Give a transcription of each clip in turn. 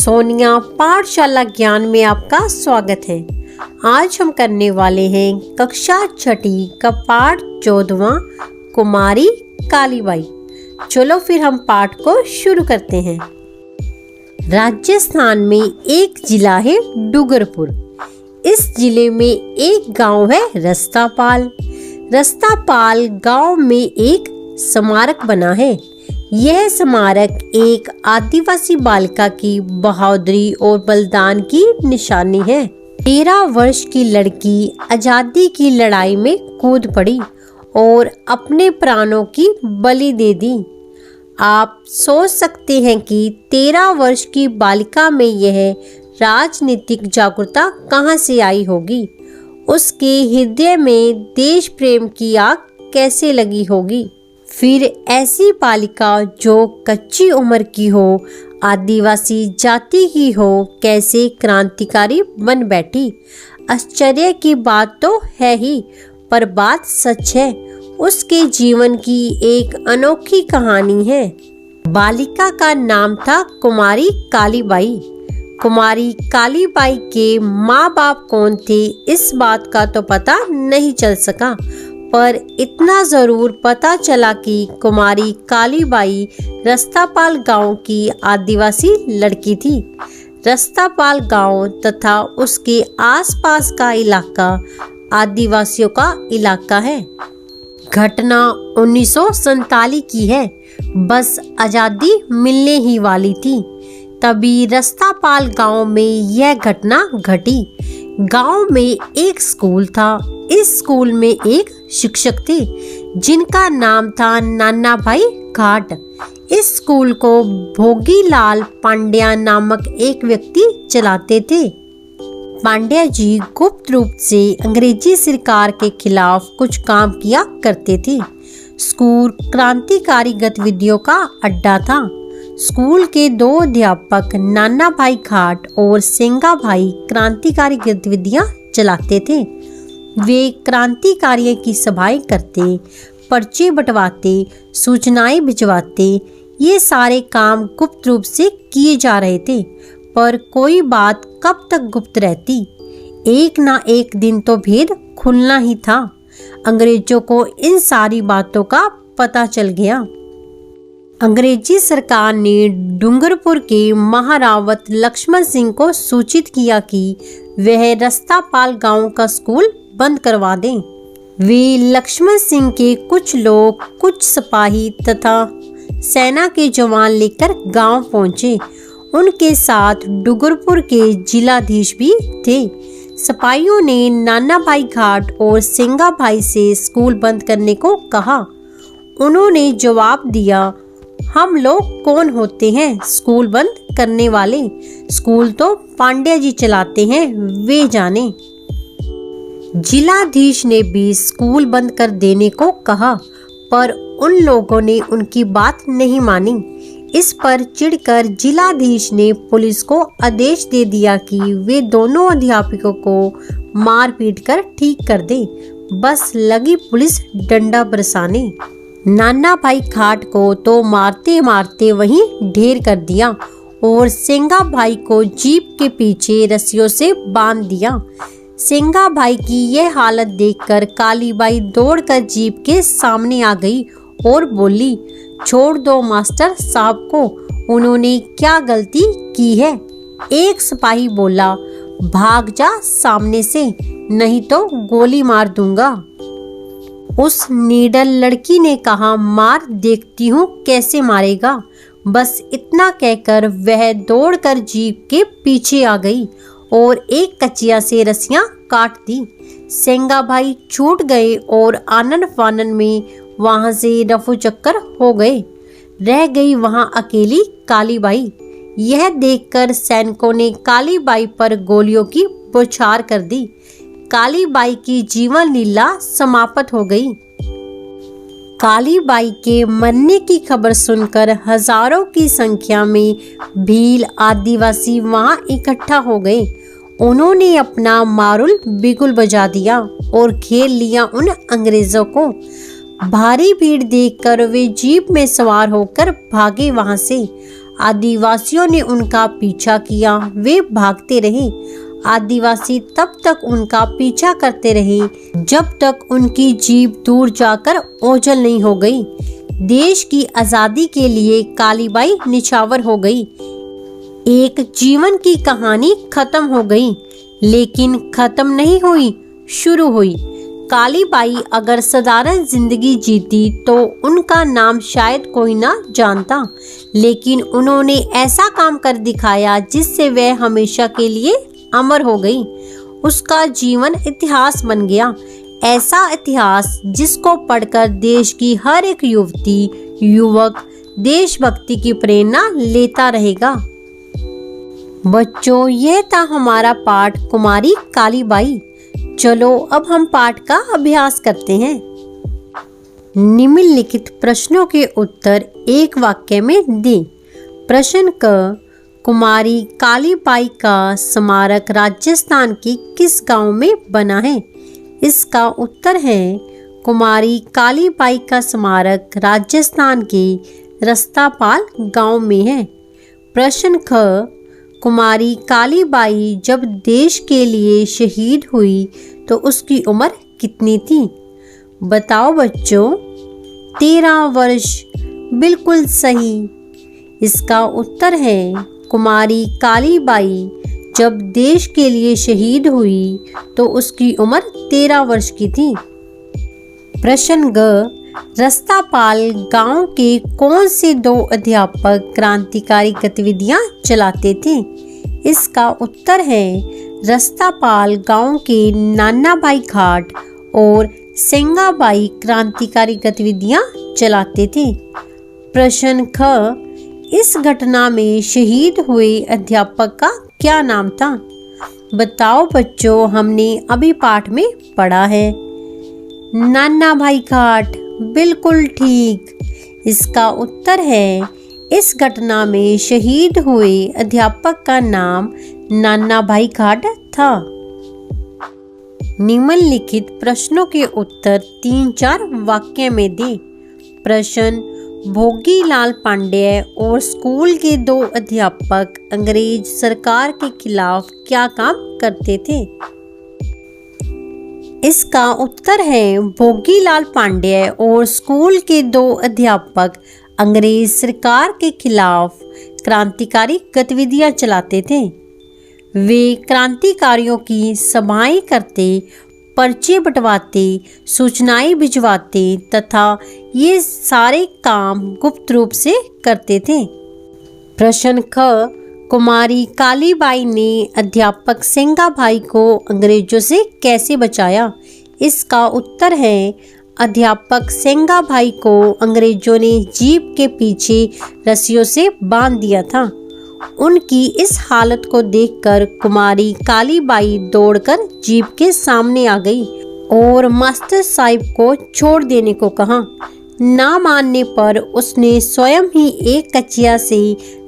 सोनिया पाठशाला ज्ञान में आपका स्वागत है। आज हम करने वाले हैं कक्षा छठी का पाठ 14वां कुमारी कालीबाई। चलो फिर हम पाठ को शुरू करते हैं। राजस्थान में एक जिला है डूंगरपुर। इस जिले में एक गांव है रस्तापाल। रस्तापाल गांव में एक स्मारक बना है। यह स्मारक एक आदिवासी बालिका की बहादुरी और बलिदान की निशानी है। 13 वर्ष की लड़की आजादी की लड़ाई में कूद पड़ी और अपने प्राणों की बलि दे दी। आप सोच सकते हैं कि 13 वर्ष की बालिका में यह राजनीतिक जागरूकता कहां से आई होगी। उसके हृदय में देश प्रेम की आग कैसे लगी होगी। फिर ऐसी बालिका जो कच्ची उम्र की हो, आदिवासी जाति की हो, कैसे क्रांतिकारी बन बैठी। आश्चर्य की बात तो है ही, पर बात सच है। उसके जीवन की एक अनोखी कहानी है। बालिका का नाम था कुमारी कालीबाई। कुमारी कालीबाई के माँ बाप कौन थे, इस बात का तो पता नहीं चल सका, पर इतना जरूर पता चला कि कुमारी कालीबाई रस्तापाल गांव की आदिवासी लड़की थी। रस्तापाल गांव तथा उसके आसपास का इलाका आदिवासियों का इलाका है। घटना 1947 की है। बस आजादी मिलने ही वाली थी, तभी रस्तापाल गांव में यह घटना घटी। गांव में एक स्कूल था। इस स्कूल में एक शिक्षक थे जिनका नाम था नाना भाई घाट। इस स्कूल को भोगीलाल पांड्या नामक एक व्यक्ति चलाते थे। पांड्या जी गुप्त रूप से अंग्रेजी सरकार के खिलाफ कुछ काम किया करते थे। स्कूल क्रांतिकारी गतिविधियों का अड्डा था। स्कूल के 2 अध्यापक नाना भाई घाट और सेंगा भाई क्रांतिकारी गतिविधियां चलाते थे। वे क्रांतिकारियों की सभाएं करते, पर्चे बंटवाते, सूचनाएं भिजवाते। ये सारे काम गुप्त रूप से किए जा रहे थे, पर कोई बात कब तक गुप्त रहती। एक ना एक दिन तो भेद खुलना ही था। अंग्रेजों को इन सारी बातों का पता चल गया। अंग्रेजी सरकार ने डूंगरपुर के महारावत लक्ष्मण सिंह को सूचित किया कि वह रस्तापाल गांव का स्कूल बंद करवा दें। वे लक्ष्मण सिंह के कुछ लोग, कुछ सिपाही तथा सेना के जवान लेकर गांव पहुंचे। उनके साथ डूंगरपुर के जिलाधीश भी थे। सिपाहियों ने नाना भाई घाट और सेंगा भाई से स्कूल बंद करने को कहा। उन्होंने जवाब दिया, हम लोग कौन होते हैं स्कूल बंद करने वाले। स्कूल तो पांड्या जी चलाते हैं, वे जाने। जिलाधीश ने भी स्कूल बंद कर देने को कहा, पर उन लोगों ने उनकी बात नहीं मानी। इस पर चिढ़कर जिलाधीश ने पुलिस को आदेश दे दिया कि वे दोनों अध्यापकों को मार पीट कर ठीक कर दे। बस लगी पुलिस डंडा बरसाने। नाना भाई घाट को तो मारते मारते वहीं ढेर कर दिया और सेंगा भाई को जीप के पीछे रस्सियों से बांध दिया। सेंगा भाई की यह हालत देखकर कालीबाई दौड़कर जीप के सामने आ गई और बोली, छोड़ दो मास्टर साहब को, उन्होंने क्या गलती की है। एक सिपाही बोला, भाग जा सामने से, नहीं तो गोली मार दूंगा। उस निडर लड़की ने कहा, मार देखती हूँ कैसे मारेगा। बस इतना कहकर वह दौड़कर जीप के पीछे आ गई और एक कचिया से रस्सियां काट दी। सेंगा भाई छूट गए और आनन फानन में वहां से रफू चक्कर हो गए। रह गई वहां अकेली कालीबाई। यह देखकर सैनिकों ने कालीबाई पर गोलियों की बौछार कर दी। कालीबाई की जीवन लीला समाप्त हो गई। कालीबाई के मरने की खबर सुनकर हजारों की संख्या में भील आदिवासी वहां इकट्ठा हो गए। उन्होंने अपना मारुल बिगुल बजा दिया और घेर लिया उन अंग्रेजों को। भारी भीड़ देखकर वे जीप में सवार होकर भागे वहां से। आदिवासियों ने उनका पीछा किया। वे भागते रहे। आदिवासी तब तक उनका पीछा करते रहे जब तक उनकी जीप दूर जाकर ओझल नहीं हो गई। देश की आज़ादी के लिए कालीबाई निछावर हो गई। एक जीवन की कहानी खत्म हो गई, लेकिन खत्म नहीं हुई, शुरू हुई। कालीबाई अगर साधारण जिंदगी जीती तो उनका नाम शायद कोई ना जानता, लेकिन उन्होंने ऐसा काम कर दिखाया जिससे वह हमेशा के लिए अमर हो गई। उसका जीवन इतिहास बन गया, ऐसा इतिहास जिसको पढ़कर देश की हर एक युवती युवक देशभक्ति की प्रेरणा लेता रहेगा। बच्चों, यह था हमारा पाठ कुमारी कालीबाई। चलो अब हम पाठ का अभ्यास करते हैं। निम्नलिखित प्रश्नों के उत्तर एक वाक्य में दें। प्रश्न क, कुमारी कालीबाई का स्मारक राजस्थान के किस गांव में बना है? इसका उत्तर है कुमारी कालीबाई का स्मारक राजस्थान के रस्तापाल गांव में है। प्रश्न ख, कुमारी कालीबाई जब देश के लिए शहीद हुई तो उसकी उम्र कितनी थी? बताओ बच्चों। 13 वर्ष। बिल्कुल सही। इसका उत्तर है कुमारी कालीबाई जब देश के लिए शहीद हुई तो उसकी उम्र 13 वर्ष की थी। प्रश्न ग, रस्तापाल गांव के कौन से 2 अध्यापक क्रांतिकारी गतिविधियां चलाते थे? इसका उत्तर है रस्तापाल गांव के नानाभाई घाट और सेंगाबाई क्रांतिकारी गतिविधियां चलाते थे। प्रश्न ख, इस घटना में शहीद हुए अध्यापक का क्या नाम था? बताओ बच्चों, हमने अभी पाठ में पढ़ा है। नानाभाई घाट। बिल्कुल ठीक। इसका उत्तर है इस घटना में शहीद हुए अध्यापक का नाम नानाभाई घाट था। निम्नलिखित प्रश्नों के उत्तर 3-4 वाक्य में दें। प्रश्न, भोगीलाल पांडेय और स्कूल के 2 अध्यापक अंग्रेज सरकार के खिलाफ क्या काम करते थे? इसका उत्तर है भोगीलाल पांडेय और स्कूल के 2 अध्यापक अंग्रेज सरकार के खिलाफ क्रांतिकारी गतिविधियां चलाते थे। वे क्रांतिकारियों की सभाएं करते, पर्चे बंटवाते, सूचनाएं भिजवाते तथा ये सारे काम गुप्त रूप से करते थे। प्रश्न ख, कुमारी कालीबाई ने अध्यापक सेंगाभाई को अंग्रेजों से कैसे बचाया? इसका उत्तर है अध्यापक सेंगाभाई को अंग्रेजों ने जीप के पीछे रस्सियों से बांध दिया था। उनकी इस हालत को देखकर कुमारी कालीबाई दौड़कर जीप के सामने आ गई और मास्टर साहब को छोड़ देने को कहा। ना मानने पर उसने स्वयं ही एक कचिया से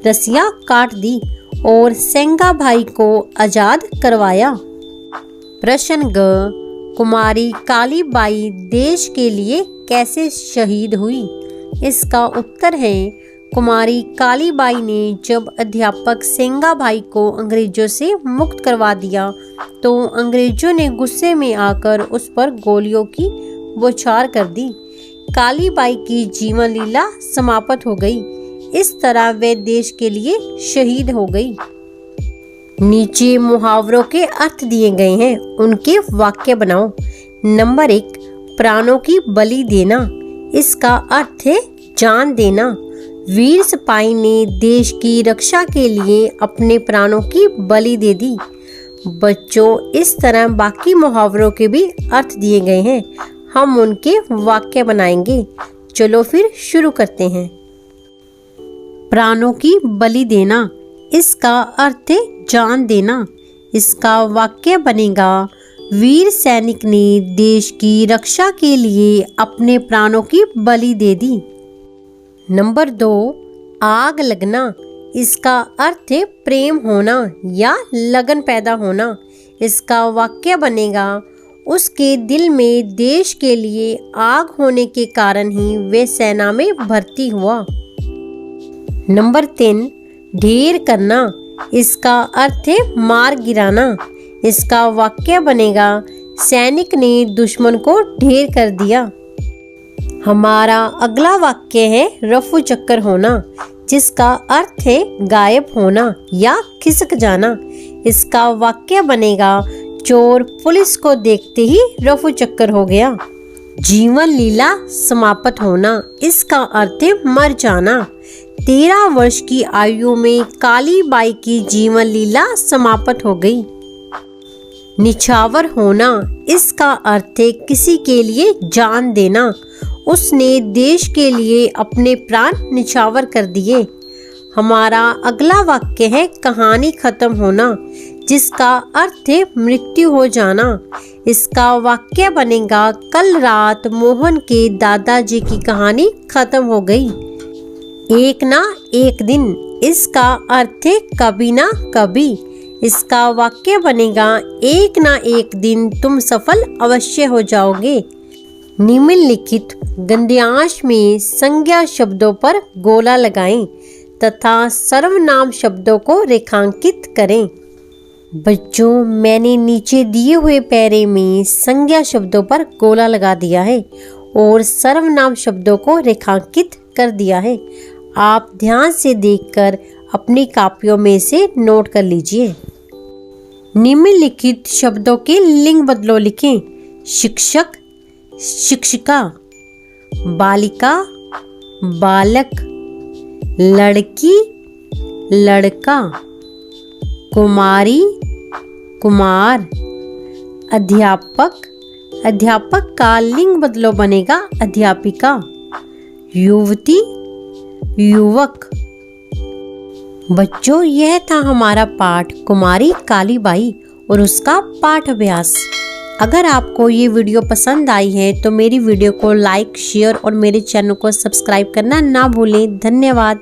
रस्सियां काट दी और सेंगाभाई को आजाद करवाया। प्रश्न ग, कुमारी कालीबाई देश के लिए कैसे शहीद हुई? इसका उत्तर है कुमारी कालीबाई ने जब अध्यापक सेंगाभाई को अंग्रेजों से मुक्त करवा दिया तो अंग्रेजों ने गुस्से में आकर उस पर गोलियों की बौछार कर दी। कालीबाई की जीवन लीला समाप्त हो गई। इस तरह वे देश के लिए शहीद हो गई। नीचे मुहावरों के अर्थ दिए गए हैं, उनके वाक्य बनाओ। नंबर 1, प्राणों की बलि देना। इसका अर्थ है जान देना। वीर सिपाही ने देश की रक्षा के लिए अपने प्राणों की बलि दे दी। बच्चों, इस तरह बाकी मुहावरों के भी अर्थ दिए गए हैं, हम उनके वाक्य बनाएंगे। चलो फिर शुरू करते हैं। प्राणों की बलि देना, इसका अर्थ है जान देना। इसका वाक्य बनेगा, वीर सैनिक ने देश की रक्षा के लिए अपने प्राणों की बलि दे दी। नंबर 2, आग लगना। इसका अर्थ है प्रेम होना या लगन पैदा होना। इसका वाक्य बनेगा, उसके दिल में देश के लिए आग होने के कारण ही वे सेना में भर्ती हुआ। नंबर 3, ढेर करना, इसका अर्थ है मार गिराना। इसका वाक्य बनेगा सैनिक ने दुश्मन को ढेर कर दिया। हमारा अगला वाक्य है रफू चक्कर होना, जिसका अर्थ है गायब होना या खिसक जाना। इसका वाक्य बनेगा चोर पुलिस को देखते ही रफू चक्कर हो गया। जीवन लीला समाप्त होना, इसका अर्थ है मर जाना। 13 वर्ष की आयु में काली बाई की जीवन लीला समाप्त हो गई। निछावर होना, इसका अर्थ है किसी के लिए जान देना। उसने देश के लिए अपने प्राण निछावर कर दिए। हमारा अगला वाक्य है कहानी खत्म होना, जिसका अर्थ है मृत्यु हो जाना। इसका वाक्य बनेगा कल रात मोहन के दादाजी की कहानी खत्म हो गई। एक ना एक दिन, इसका अर्थ है कभी ना कभी। इसका वाक्य बनेगा एक ना एक दिन तुम सफल अवश्य हो जाओगे। निम्नलिखित गद्यांश में संज्ञा शब्दों पर गोला लगाएं तथा सर्वनाम शब्दों को रेखांकित करें। बच्चों, मैंने नीचे दिए हुए पैरे में संज्ञा शब्दों पर गोला लगा दिया है और सर्वनाम शब्दों को रेखांकित कर दिया है। आप ध्यान से देखकर अपनी कापियों में से नोट कर लीजिए। निम्नलिखित शब्दों के लिंग बदलो लिखें। शिक्षक, शिक्षिका, बालिका, बालक, लड़की, लड़का, कुमारी, कुमार, अध्यापक। अध्यापक का लिंग बदलो बनेगा अध्यापिका। युवती, युवक। बच्चों, यह था हमारा पाठ कुमारी कालीबाई और उसका पाठ अभ्यास। अगर आपको ये वीडियो पसंद आई है तो मेरी वीडियो को लाइक, शेयर और मेरे चैनल को सब्सक्राइब करना ना भूलें। धन्यवाद।